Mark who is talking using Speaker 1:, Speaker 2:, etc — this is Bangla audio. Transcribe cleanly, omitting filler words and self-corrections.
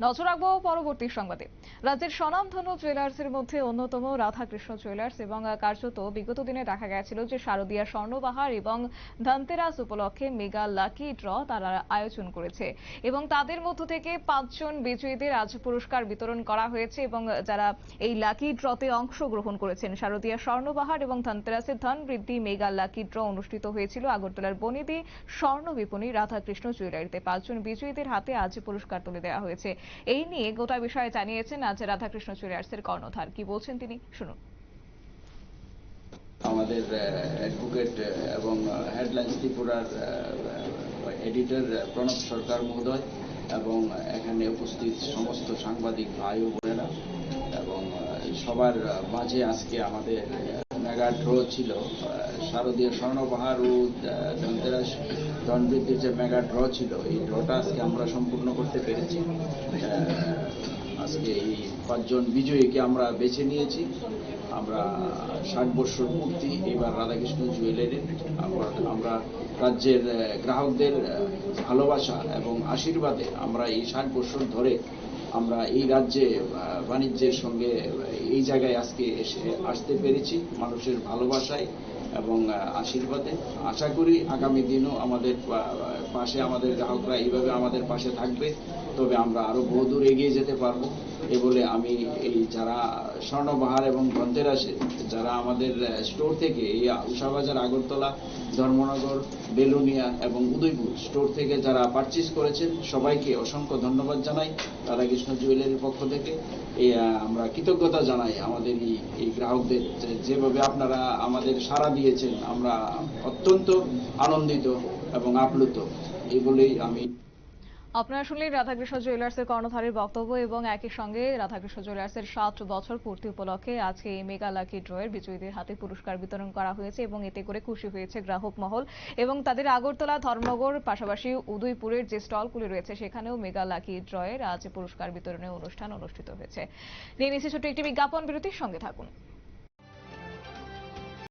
Speaker 1: নজর রাখবো পরবর্তী সংবাদে। রাজ্যের স্বনামধন্য জুয়েলার্সের মধ্যে অন্যতম রাধাকৃষ্ণ জুয়েলার্স এবং কার্যত বিগত দিনে দেখা গেছিল যে শারদীয়া স্বর্ণবাহার এবং ধনতেরাস উপলক্ষে মেগা লাকি ড্র তারা আয়োজন করেছে এবং তাদের মধ্য থেকে 5 জন বিজয়ীদের আজ পুরস্কার বিতরণ করা হয়েছে এবং যারা এই লাকি ড্রতে অংশগ্রহণ করেছেন শারদীয়া স্বর্ণবাহার এবং ধনতেরাসের ধন বৃদ্ধি মেগা লাকি ড্র অনুষ্ঠিত হয়েছিল আগরতলার বনিদি স্বর্ণ বিপণী রাধাকৃষ্ণ জুয়েলারিতে। 5 জন বিজয়ীদের হাতে আজ পুরস্কার তুলে দেওয়া হয়েছে। এই নিয়ে গোটা বিষয়ে জানিয়েছেন আজ রাধাকৃষ্ণ জুয়েলার্সের কর্ণধার। কি বলছেন তিনি, শুনুন।
Speaker 2: আমাদের অ্যাডভোকেট এবং হেডলাইন্স ত্রিপুরার এডিটর প্রণব সরকার মহোদয় এবং এখানে উপস্থিত সমস্ত সাংবাদিক ভাই ও বোনেরা এবং সবার মাঝে আজকে আমাদের মেগা ড্র ছিল। শারদীয় স্বর্ণবাহার ও ধনতেরাস ধনবৃদ্ধির যে মেগা ড্র ছিল, এই ড্রটা আজকে আমরা সম্পূর্ণ করতে পেরেছি। আজকে এই 5 জন বিজয়ীকে আমরা বেছে নিয়েছি। আমরা 60 বছর পূর্তি এবার রাধাকৃষ্ণ জুয়েলারির আমরা রাজ্যের গ্রাহকদের ভালোবাসা এবং আশীর্বাদে আমরা এই 60 বছর ধরে আমরা এই রাজ্যে বাণিজ্যের সঙ্গে এই জায়গায় আজকে আসতে পেরেছি মানুষের ভালোবাসায় এবং আশীর্বাদে। আশা করি আগামী দিনও আমাদের পাশে আমাদের গ্রাহকরা এইভাবে আমাদের পাশে থাকবে, তবে আমরা আরো বহুদূর এগিয়ে যেতে পারবো। এ বলে আমি এই যারা স্বর্ণবাহার এবং ধনতেরাসে যারা আমাদের স্টোর থেকে এই উষাবাজার, আগরতলা, ধর্মনগর, বেলুনিয়া এবং উদয়পুর স্টোর থেকে যারা পারচেজ করেছেন সবাইকে অসংখ্য ধন্যবাদ জানাই রাধাকৃষ্ণ জুয়েলারির পক্ষ থেকে। আমরা কৃতজ্ঞতা জানাই আমাদের এই গ্রাহকদের, যেভাবে আপনারা আমাদের সাড়া দিয়েছেন আমরা অত্যন্ত আনন্দিত এবং আপ্লুত। এই বলেই আমি।
Speaker 1: আপনারা শুনলেন রাধাকৃষ্ণ জুয়েলার্সের কর্ণধারের বক্তব্য এবং একই সঙ্গে রাধাকৃষ্ণ জুয়েলার্সের 60 বছর পূর্তি উপলক্ষে আজকে এই মেগা লাকি ড্রয়ের বিজয়ীদের হাতে পুরস্কার বিতরণ করা হয়েছে এবং এতে করে খুশি হয়েছে গ্রাহক মহল এবং তাদের আগরতলা, ধর্মনগর পাশাপাশি উদয়পুরের যে স্টলগুলি রয়েছে সেখানেও মেগা লাকি ড্রয়ের আজ পুরস্কার বিতরণের অনুষ্ঠান অনুষ্ঠিত হয়েছে। নিয়ে নিচ্ছি ছোট্ট একটি বিজ্ঞাপন বিরতির সঙ্গে থাকুন।